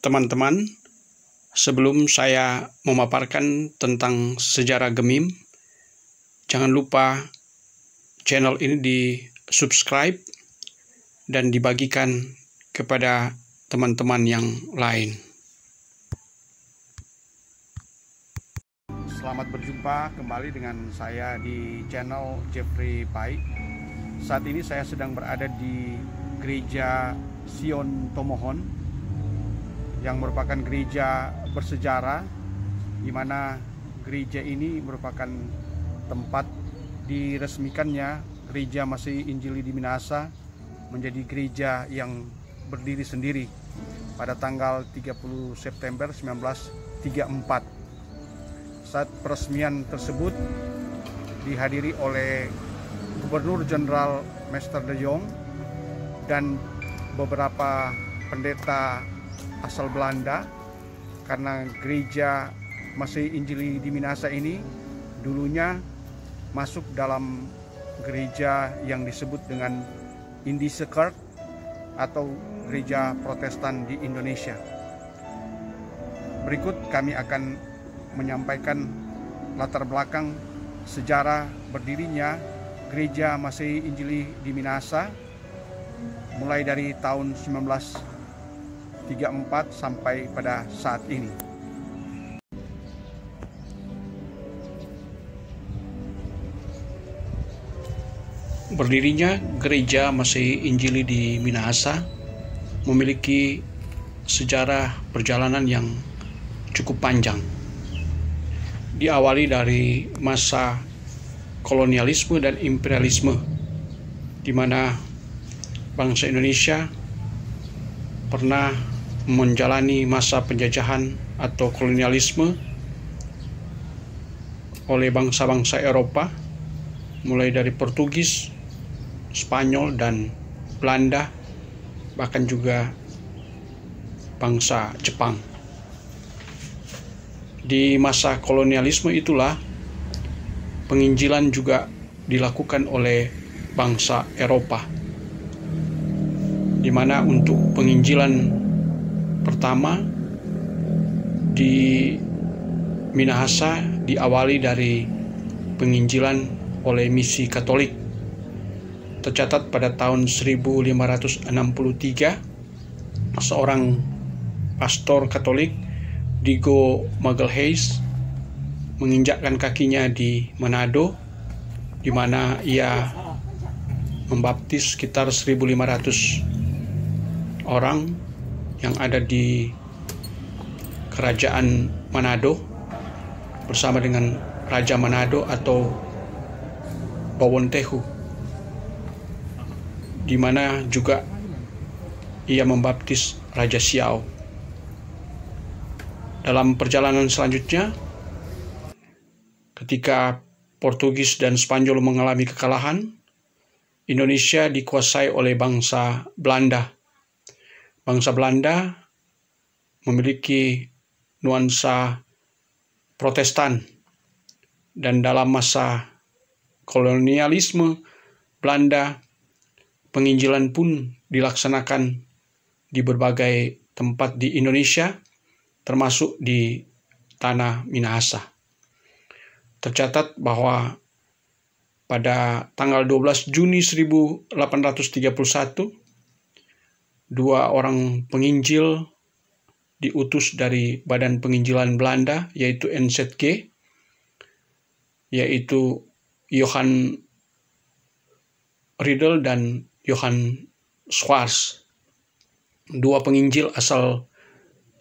Teman-teman, sebelum saya memaparkan tentang sejarah Gemim, jangan lupa channel ini di-subscribe dan dibagikan kepada teman-teman yang lain. Selamat berjumpa kembali dengan saya di channel Jeffrey Pai. Saat ini saya sedang berada di Gereja Sion Tomohon, yang merupakan gereja bersejarah, di mana gereja ini merupakan tempat diresmikannya Gereja Masehi Injili di Minahasa menjadi gereja yang berdiri sendiri pada tanggal 30 September 1934. Saat peresmian tersebut dihadiri oleh Gubernur Jenderal Mester de Jong dan beberapa pendeta asal Belanda, karena gereja Masehi Injili di Minahasa ini dulunya masuk dalam gereja yang disebut dengan Indische Kerk atau gereja Protestan di Indonesia. Berikut kami akan menyampaikan latar belakang sejarah berdirinya gereja Masehi Injili di Minahasa mulai dari tahun 1934 sampai pada saat ini. Berdirinya Gereja Masehi Injili di Minahasa memiliki sejarah perjalanan yang cukup panjang. Diawali dari masa kolonialisme dan imperialisme, di mana bangsa Indonesia pernah menjalani masa penjajahan atau kolonialisme oleh bangsa-bangsa Eropa, mulai dari Portugis, Spanyol, dan Belanda, bahkan juga bangsa Jepang. Di masa kolonialisme itulah penginjilan juga dilakukan oleh bangsa Eropa, di mana untuk penginjilan pertama di Minahasa diawali dari penginjilan oleh misi Katolik. Tercatat pada tahun 1563, seorang pastor Katolik, Diego Magalhães, menginjakkan kakinya di Manado, di mana ia membaptis sekitar 1.500 orang yang ada di kerajaan Manado bersama dengan Raja Manado atau Bawontehu, di mana juga ia membaptis Raja Siau. Dalam perjalanan selanjutnya, ketika Portugis dan Spanyol mengalami kekalahan, Indonesia dikuasai oleh bangsa Belanda. Bangsa Belanda memiliki nuansa Protestan, dan dalam masa kolonialisme Belanda, penginjilan pun dilaksanakan di berbagai tempat di Indonesia, termasuk di tanah Minahasa. Tercatat bahwa pada tanggal 12 Juni 1831, dua orang penginjil diutus dari Badan Penginjilan Belanda, yaitu NZG, yaitu Johan Riedel dan Johan Schwarz. Dua penginjil asal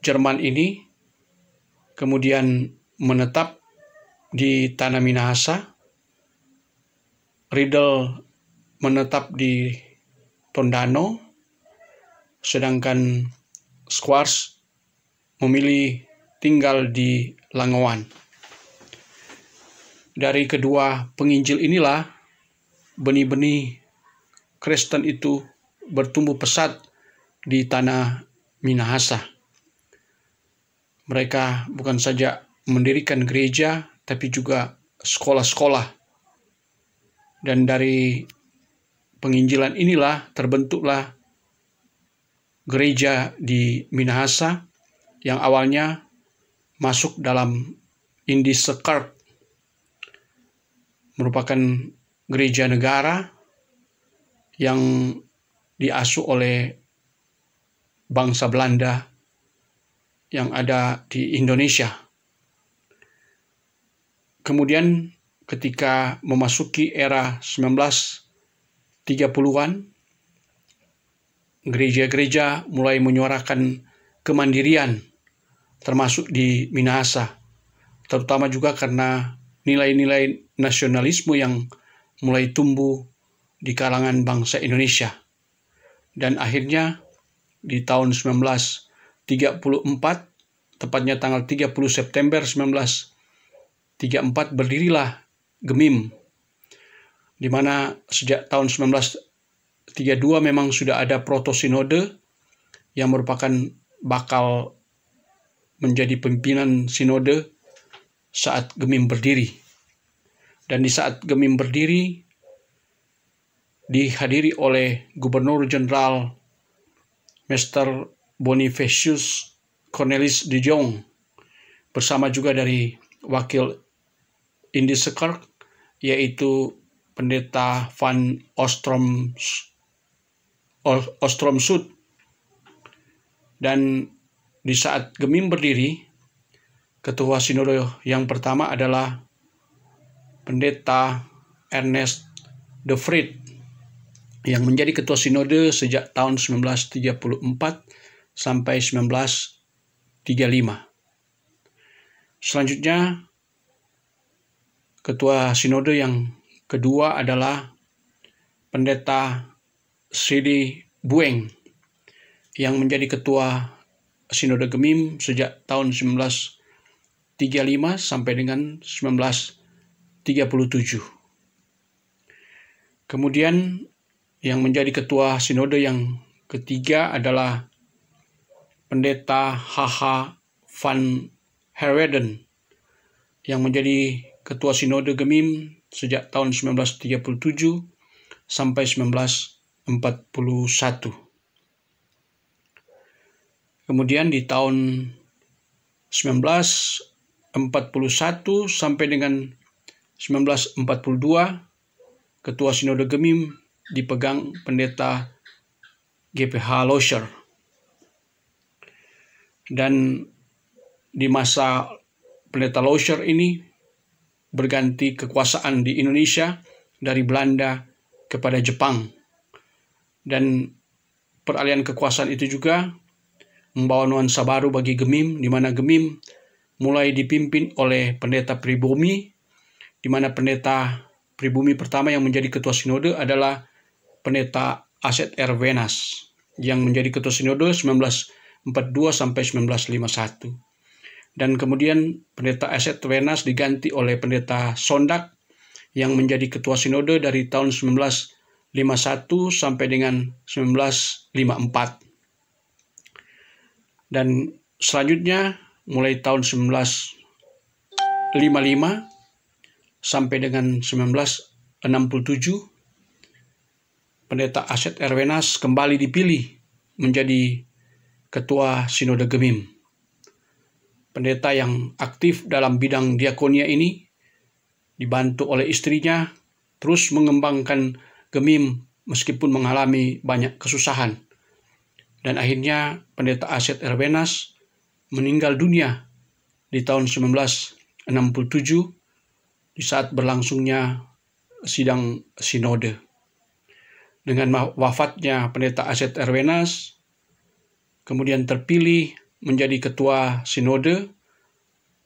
Jerman ini kemudian menetap di tanah Minahasa. Riedel menetap di Tondano, sedangkan Schwarz memilih tinggal di Langowan. Dari kedua penginjil inilah benih-benih Kristen itu bertumbuh pesat di tanah Minahasa. Mereka bukan saja mendirikan gereja, tapi juga sekolah-sekolah. Dan dari penginjilan inilah terbentuklah gereja di Minahasa yang awalnya masuk dalam Indische-Kerk, merupakan gereja negara yang diasuh oleh bangsa Belanda yang ada di Indonesia. Kemudian ketika memasuki era 1930-an, gereja-gereja mulai menyuarakan kemandirian, termasuk di Minahasa, terutama juga karena nilai-nilai nasionalisme yang mulai tumbuh di kalangan bangsa Indonesia. Dan akhirnya di tahun 1934, tepatnya tanggal 30 September 1934, berdirilah GEMIM, di mana sejak tahun 1932 memang sudah ada proto-sinode yang merupakan bakal menjadi pimpinan sinode saat GEMIM berdiri. Dan di saat GEMIM berdiri, dihadiri oleh Gubernur Jenderal Mr. Bonifacius Cornelis de Jong, bersama juga dari wakil Indische-Kerk, yaitu Pendeta Van Ostromsud. Dan di saat GEMIM berdiri, ketua sinode yang pertama adalah Pendeta Ernest de Vries, yang menjadi ketua sinode sejak tahun 1934 sampai 1935. Selanjutnya, ketua sinode yang kedua adalah Pendeta Sidi Bueng, yang menjadi ketua sinode GEMIM sejak tahun 1935 sampai dengan 1937. Kemudian yang menjadi ketua sinode yang ketiga adalah Pendeta H.H. van Herweden, yang menjadi ketua sinode GEMIM sejak tahun 1937 sampai 1941. Kemudian di tahun 1941 sampai dengan 1942, ketua sinode GEMIM dipegang Pendeta G.P.H. Loscher. Dan di masa Pendeta Loscher ini berganti kekuasaan di Indonesia dari Belanda kepada Jepang. Dan peralihan kekuasaan itu juga membawa nuansa baru bagi GEMIM, di mana GEMIM mulai dipimpin oleh Pendeta Pribumi, di mana Pendeta Pribumi pertama yang menjadi ketua sinode adalah Pendeta Aset R. Wenas, yang menjadi ketua sinode 1942 sampai 1951. Dan kemudian Pendeta Aset Wenas diganti oleh Pendeta Sondak, yang menjadi ketua sinode dari tahun 1951 sampai dengan 1954. Dan selanjutnya mulai tahun 1955 sampai dengan 1967, Pendeta Aset R. Wenas kembali dipilih menjadi ketua sinode GEMIM. Pendeta yang aktif dalam bidang diakonia ini dibantu oleh istrinya terus mengembangkan GEMIM meskipun mengalami banyak kesusahan. Dan akhirnya Pendeta Aset R. Wenas meninggal dunia di tahun 1967 di saat berlangsungnya sidang sinode. Dengan wafatnya Pendeta Aset R. Wenas, kemudian terpilih menjadi ketua sinode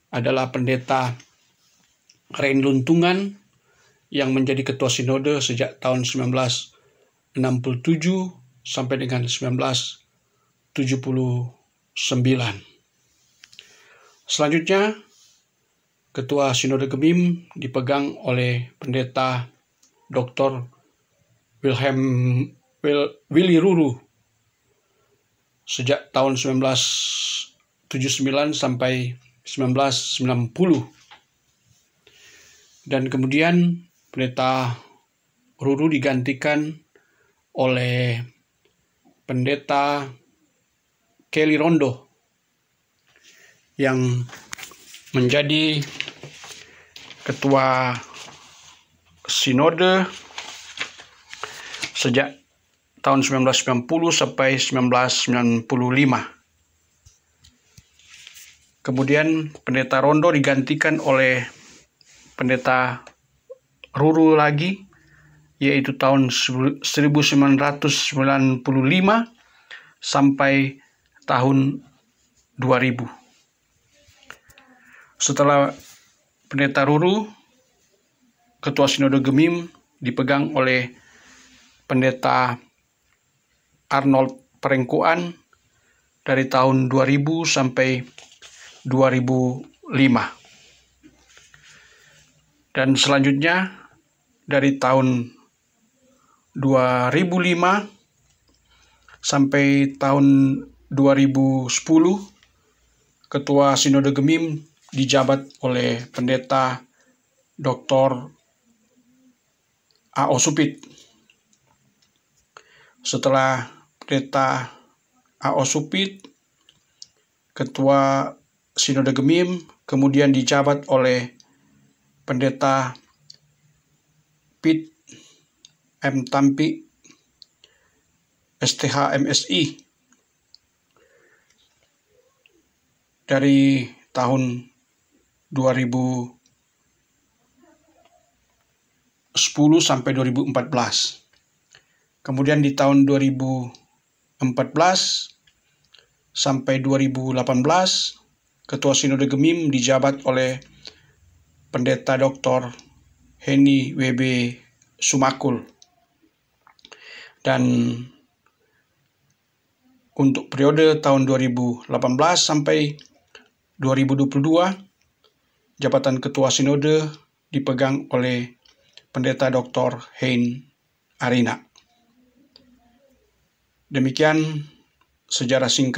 adalah Pendeta Rein Luntungan, yang menjadi ketua sinode sejak tahun 1967 sampai dengan 1979. Selanjutnya, ketua sinode GEMIM dipegang oleh Pendeta Dr. Willy Ruru sejak tahun 1979 sampai 1990. Dan kemudian Pendeta Ruru digantikan oleh Pendeta Kelly Rondo yang menjadi ketua sinode sejak tahun 1990 sampai 1995. Kemudian Pendeta Rondo digantikan oleh Pendeta Ruru lagi, yaitu tahun 1995 sampai tahun 2000. Setelah Pendeta Ruru, Ketua Sinode Gemim dipegang oleh Pendeta Arnold Perengkuan dari tahun 2000 sampai 2005. Dan selanjutnya dari tahun 2005 sampai tahun 2010, Ketua Sinode Gemim dijabat oleh Pendeta Dr. A.O. Supit. Setelah Pendeta A.O. Supit, Ketua Sinode Gemim kemudian dijabat oleh Pendeta Pit M. Tampi, STH MSI, dari tahun 2010 sampai 2014. Kemudian di tahun 2014 sampai 2018, Ketua Sinode Gemim dijabat oleh Pendeta Dr. Heni W.B. Sumakul. Dan untuk periode tahun 2018 sampai 2022, jabatan Ketua Sinode dipegang oleh Pendeta Dr. Hein Arina. Demikian sejarah singkat